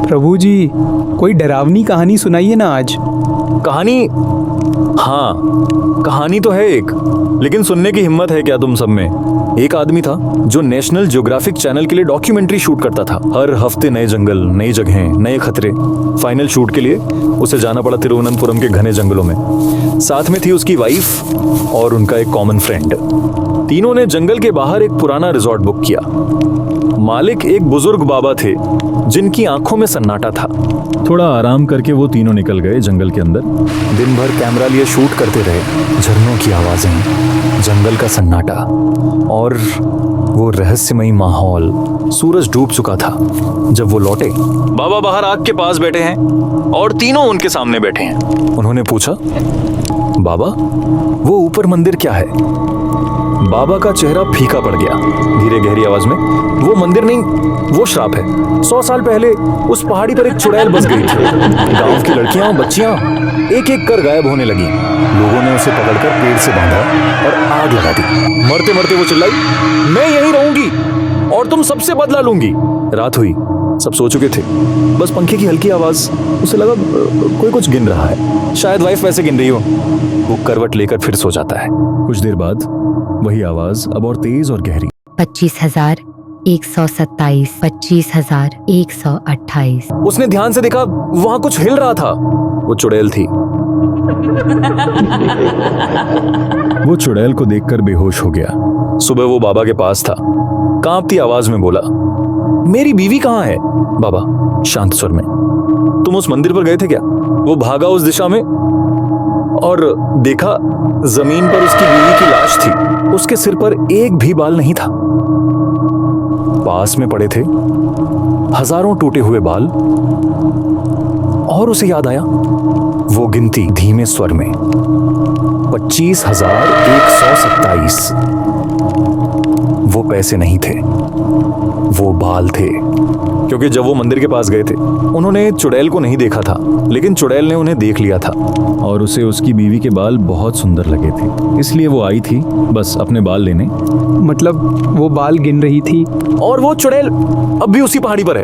प्रभु जी, कोई डरावनी कहानी सुनाइए ना आज। कहानी? हाँ, कहानी तो है एक, लेकिन सुनने की हिम्मत है क्या तुम सब में? एक आदमी था जो नेशनल ज्योग्राफिक चैनल के लिए डॉक्यूमेंट्री शूट करता था। हर हफ्ते नए जंगल, नई जगहें, नए खतरे। फाइनल शूट के लिए उसे जाना पड़ा तिरुवनंतपुरम के घने जंगलों में। साथ में थी उसकी वाइफ और उनका एक कॉमन फ्रेंड। तीनों ने जंगल के बाहर एक पुराना रिजॉर्ट बुक किया। मालिक एक बुजुर्ग बाबा थे जिनकी आंखों में सन्नाटा था। थोड़ा आराम करके वो तीनों निकल गए जंगल के अंदर। दिन भर कैमरा लिए शूट करते रहे। झरनों की आवाजें, जंगल का सन्नाटा और वो रहस्यमयी माहौल। सूरज डूब चुका था जब वो लौटे। बाबा बाहर आग के पास बैठे हैं और तीनों उनके सामने बैठे हैं। उन्होंने पूछा, बाबा, वो ऊपर मंदिर क्या है? बाबा का चेहरा फीका पड़ गया। धीरे गहरी आवाज में, वो मंदिर नहीं, वो श्राप है। 100 साल पहले उस पहाड़ी पर एक चुड़ैल बस गई थी। गांव की लड़कियां, बच्चियां एक एक कर गायब होने लगी। लोगों ने उसे पकड़कर पेड़ से बांधा और आग लगा दी। मरते मरते वो चिल्लाई, मैं यहीं रहूंगी और तुम सबसे बदला लूंगी। रात हुई, सब सो चुके थे। बस पंखे की हल्की आवाज। उसे लगा कोई कुछ गिन रहा है। शायद वाइफ वैसे गिन रही हो। वो करवट लेकर फिर सो जाता है। कुछ देर बाद वही आवाज, अब और तेज और गहरी। 25,127, 25,128। उसने ध्यान से देखा, वहां कुछ हिल रहा था। वो चुड़ैल थी। वो चुड़ैल को देखकर बेहोश हो गया। सुबह वो बाबा के पास था। कांपती आवाज में बोला, मेरी बीवी कहाँ है? बाबा शांत स्वर में, तुम उस मंदिर पर गए थे क्या? वो भागा उस दिशा में और देखा जमीन पर उसकी बीवी की लाश थी। उसके सिर पर एक भी बाल नहीं था। पास में पड़े थे हजारों टूटे हुए बाल। और उसे याद आया वो गिनती धीमे स्वर में, 25,127। वो पैसे नहीं थे, वो बाल थे। क्योंकि जब वो मंदिर के पास गए थे उन्होंने चुड़ैल को नहीं देखा था, लेकिन चुड़ैल ने उन्हें देख लिया था और उसे उसकी बीवी के बाल बहुत सुंदर लगे थे। इसलिए वो आई थी बस अपने बाल लेने। मतलब वो बाल गिन रही थी। और वो चुड़ैल अब भी उसी पहाड़ी पर है।